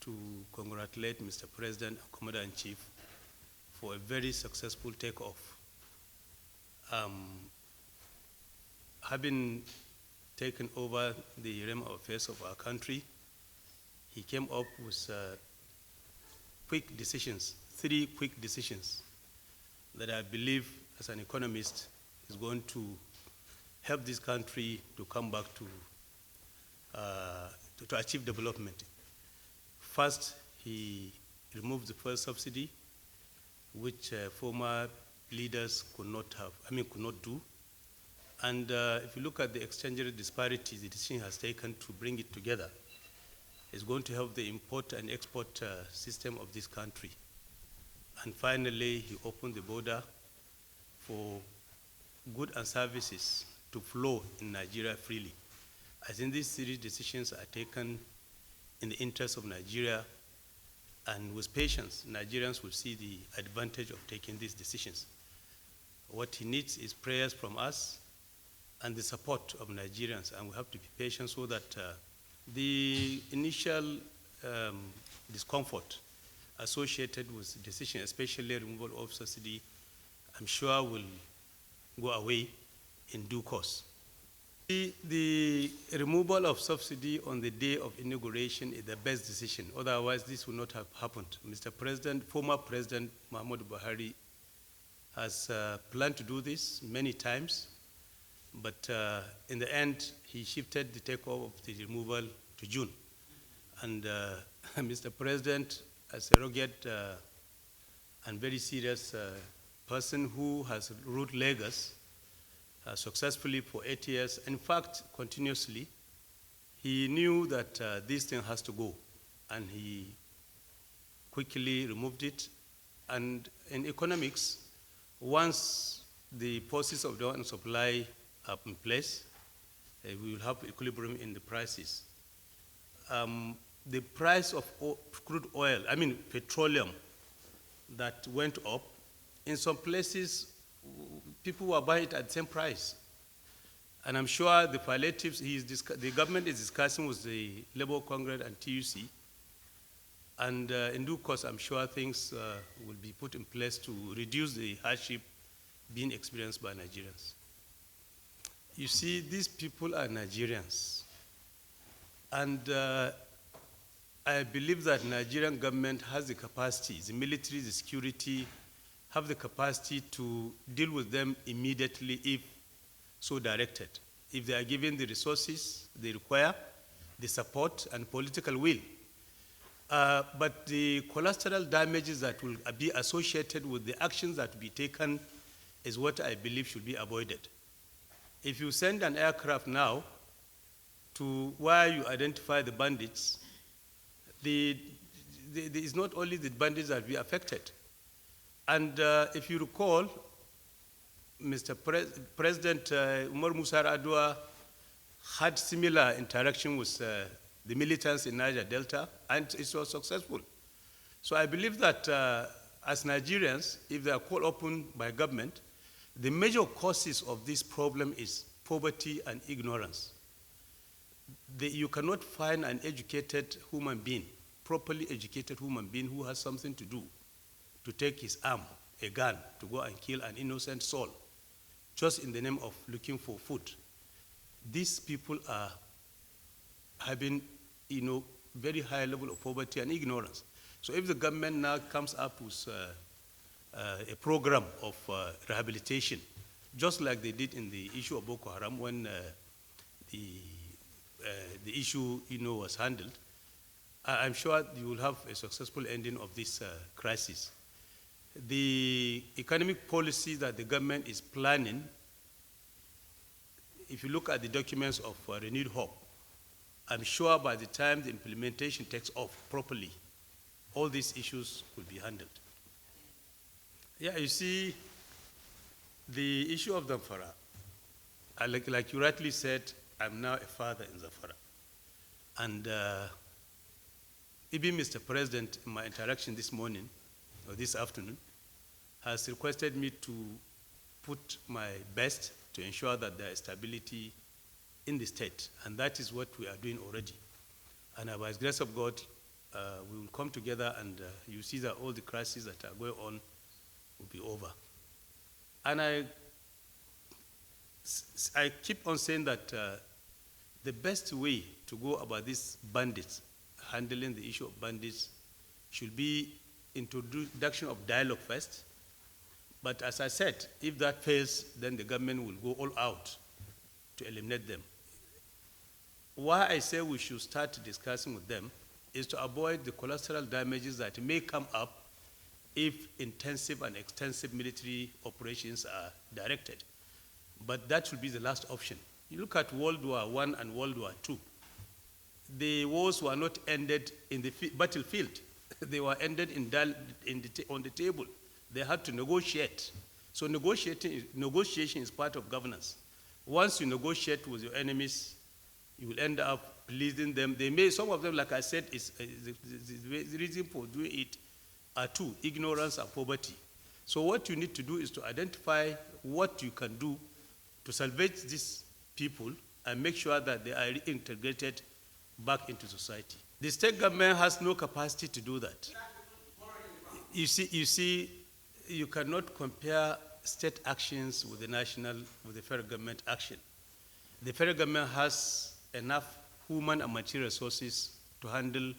to congratulate Mr. President and Commander-in-Chief for a very successful takeoff. Having taken over the realm of affairs of our country, he came up with quick decisions, 3 quick decisions that I believe, as an economist, is going to help this country to come back to achieve development. First, he removed the fuel subsidy, which former leaders could not do. And if you look at the exchange rate disparities the decision has taken to bring it together, it's going to help the import and export system of this country. And finally, he opened the border for goods and services to flow in Nigeria freely. I think these 3 decisions are taken in the interest of Nigeria, and with patience, Nigerians will see the advantage of taking these decisions. What he needs is prayers from us and the support of Nigerians, and we have to be patient so that the initial discomfort associated with the decision, especially removal of subsidy, I'm sure will go away in due course. The removal of subsidy on the day of inauguration is the best decision. Otherwise, this would not have happened. Mr. President, former President Muhammadu Buhari has planned to do this many times, but in the end, he shifted the takeoff of the removal to June. And Mr. President, as a rugged and very serious person who has ruled Lagos successfully for 8 years, in fact, continuously, he knew that this thing has to go, and he quickly removed it. And in economics, once the forces of demand and supply are in place, we will have equilibrium in the prices. The price of crude oil, petroleum, that went up, in some places, people were buying it at the same price. And I'm sure the palliatives the government is discussing with the Labour Congress and TUC. And in due course, I'm sure things will be put in place to reduce the hardship being experienced by Nigerians. You see, these people are Nigerians. And I believe that Nigerian government has the capacity, the military, the security, have the capacity to deal with them immediately if so directed. If they are given the resources they require, the support and political will. But the collateral damages that will be associated with the actions that will be taken is what I believe should be avoided. If you send an aircraft now to where you identify the bandits, it's not only the bandits that will be affected. And if you recall, President Umaru Musa Yar'Adua had similar interaction with the militants in Niger Delta, and it was successful. So I believe that as Nigerians, if they are called upon by government, the major causes of this problem is poverty and ignorance. You cannot find an educated human being, properly educated human being who has something to do, to take his arm, a gun, to go and kill an innocent soul, just in the name of looking for food. These people are having, very high level of poverty and ignorance. So if the government now comes up with a program of rehabilitation, just like they did in the issue of Boko Haram when the issue, was handled, I'm sure you will have a successful ending of this crisis. The economic policy that the government is planning, if you look at the documents of Renewed Hope, I'm sure by the time the implementation takes off properly, all these issues will be handled. Yeah, you see, the issue of Zamfara, like you rightly said, I'm now a father in Zamfara. And even Mr. President, in my interaction this morning, or this afternoon, has requested me to put my best to ensure that there is stability in the state. And that is what we are doing already. And by the grace of God, we will come together and you see that all the crises that are going on will be over. And I keep on saying that the best way to go about these bandits, handling the issue of bandits, should be introduction of dialogue first. But as I said, if that fails, then the government will go all out to eliminate them. Why I say we should start discussing with them is to avoid the collateral damages that may come up if intensive and extensive military operations are directed. But that should be the last option. You look at World War I and World War II. The wars were not ended in the battlefield. They were ended on the table. They had to negotiate. So negotiation is part of governance. Once you negotiate with your enemies, you will end up pleasing them. Some of them, like I said, the reason for doing it are two: ignorance and poverty. So what you need to do is to identify what you can do to salvage these people and make sure that they are reintegrated back into society. The state government has no capacity to do that. You see, you cannot compare state actions with the federal government action. The federal government has enough human and material resources to handle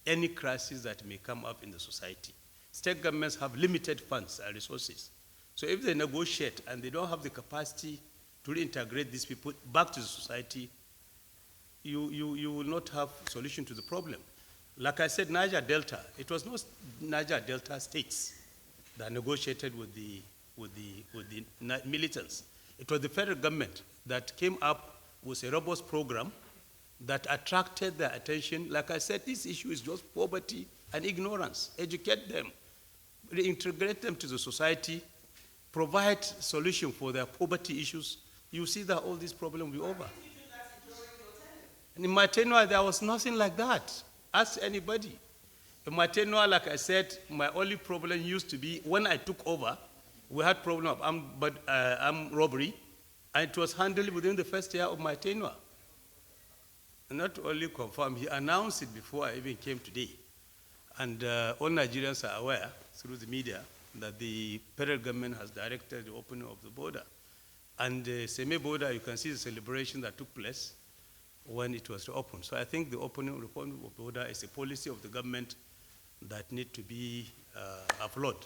any crisis that may come up in the society. State governments have limited funds and resources. So if they negotiate and they don't have the capacity to reintegrate these people back to the society, you will not have solution to the problem. Like I said, Niger Delta, it was not Niger Delta states that negotiated with the militants. It was the federal government that came up with a robust program that attracted their attention. Like I said, this issue is just poverty and ignorance. Educate them, reintegrate them to the society, provide solution for their poverty issues. You see that all these problems will be over. And in my tenure, there was nothing like that. Ask anybody. In my tenure, like I said, my only problem used to be when I took over, we had problem of armed robbery, and it was handled within the first year of my tenure. Not only confirmed, he announced it before I even came today. And all Nigerians are aware through the media that the federal government has directed the opening of the border. And the semi-border, you can see the celebration that took place when it was opened. So I think the opening of the border is a policy of the government that need to be applauded.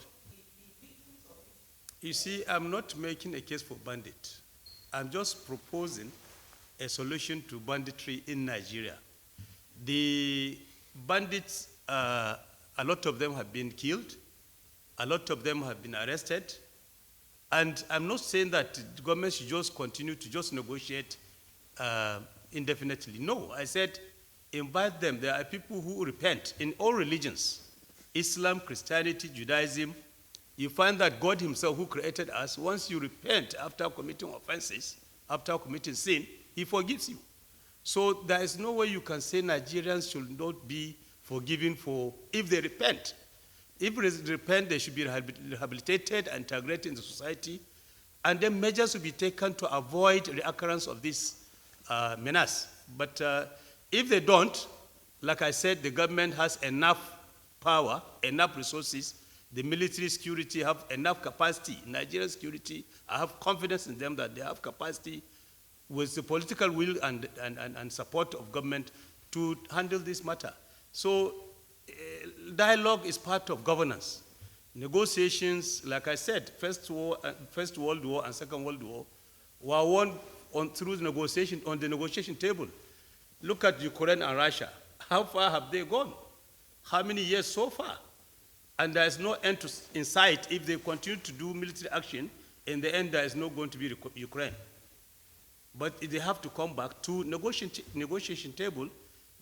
You see, I'm not making a case for bandit. I'm just proposing a solution to banditry in Nigeria. The bandits, a lot of them have been killed. A lot of them have been arrested. And I'm not saying that the government should just continue to just negotiate indefinitely. No, I said invite them. There are people who repent in all religions, Islam, Christianity, Judaism. You find that God himself who created us, once you repent after committing offenses, after committing sin, he forgives you. So there is no way you can say Nigerians should not be forgiven for if they repent. If they repent, they should be rehabilitated and integrated in the society, and then measures will be taken to avoid the occurrence of this menace. But if they don't, like I said, the government has enough power, enough resources. The military security have enough capacity. Nigerian security, I have confidence in them that they have capacity with the political will and support of government to handle this matter. So dialogue is part of governance. Negotiations, like I said, First World War and Second World War were won through the negotiation, on the negotiation table. Look at Ukraine and Russia. How far have they gone? How many years so far? And there is no end in sight. If they continue to do military action, in the end there is not going to be Ukraine. But they have to come back to negotiation table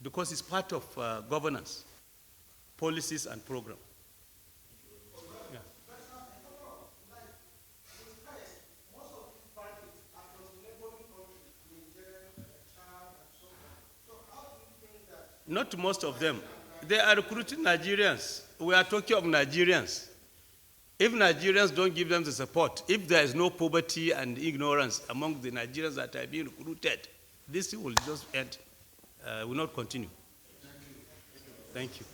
because it's part of governance, policies and program. Yeah. Not most of them. They are recruiting Nigerians. We are talking of Nigerians. If Nigerians don't give them the support, if there is no poverty and ignorance among the Nigerians that are being recruited, this will just end, will not continue. Thank you.